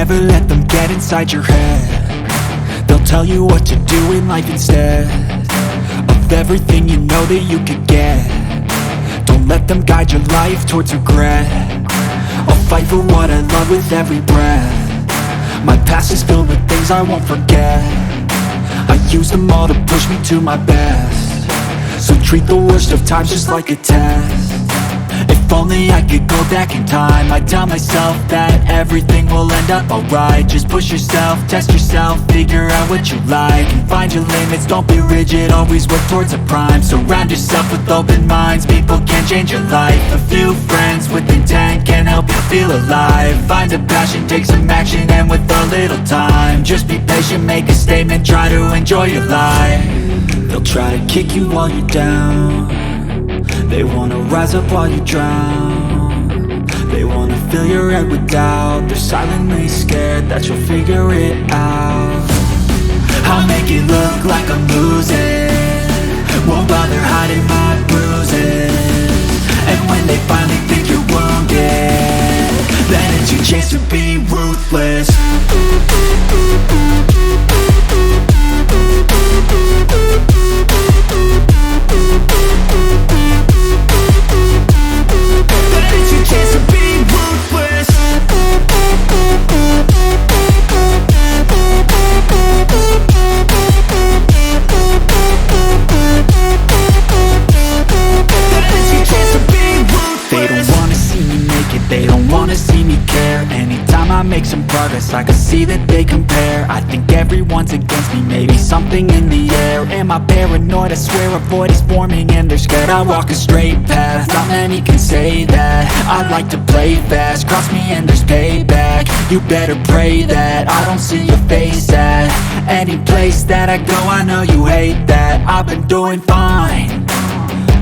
never let them get inside your head. They'll tell you what to do in life instead of everything you know that you could get. Don't let them guide your life towards regret. I'll fight for what I love with every breath. My past is filled with things I won't forget. I use them all to push me to my best. So treat the worst of times just like a test. If only I could go back in time, I'd tell myself that everything will end up alright. Just push yourself, test yourself, figure out what you like, and find your limits, don't be rigid, always work towards a prime. Surround yourself with open minds, people can change your life. A few friends with intent can help you feel alive. Find a passion, take some action, and with a little time, just be patient, make a statement, try to enjoy your life. They'll try to kick you while you're down. They wanna rise up while you drown. They wanna fill your head with doubt. They're silently scared that you'll figure it out. I'll make it look like I'm losing, won't bother hiding my bruises. And when they finally think you're wounded, then it's your chance to be ruthless. They don't wanna see me care. Anytime I make some progress, I can see that they compare. I think everyone's against me, maybe something in the air. Am I paranoid? I swear a void is forming and they're scared. I walk a straight path, not many can say that. I like to play fast, cross me and there's payback. You better pray that I don't see your face at any place that I go. I know you hate that. I've been doing fine,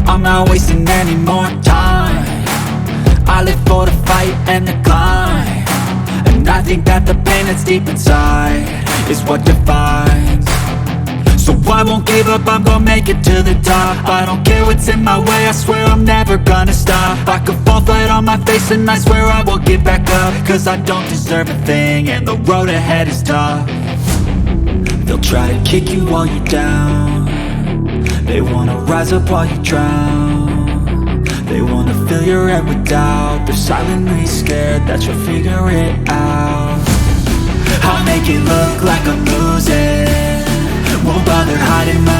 I'm not wasting any more time. I live for the fight and the climb, and I think that the pain that's deep inside is what defines. So I won't give up, I'm gonna make it to the top. I don't care what's in my way, I swear I'm never gonna stop. I could fall flat on my face and I swear I will get back up, cause I don't deserve a thing and the road ahead is tough. They'll try to kick you while you're down. They wanna rise up while you drown. They wanna fill your head with doubt. They're silently scared that you'll figure it out. I'll make it look like I'm losing, won't bother hiding my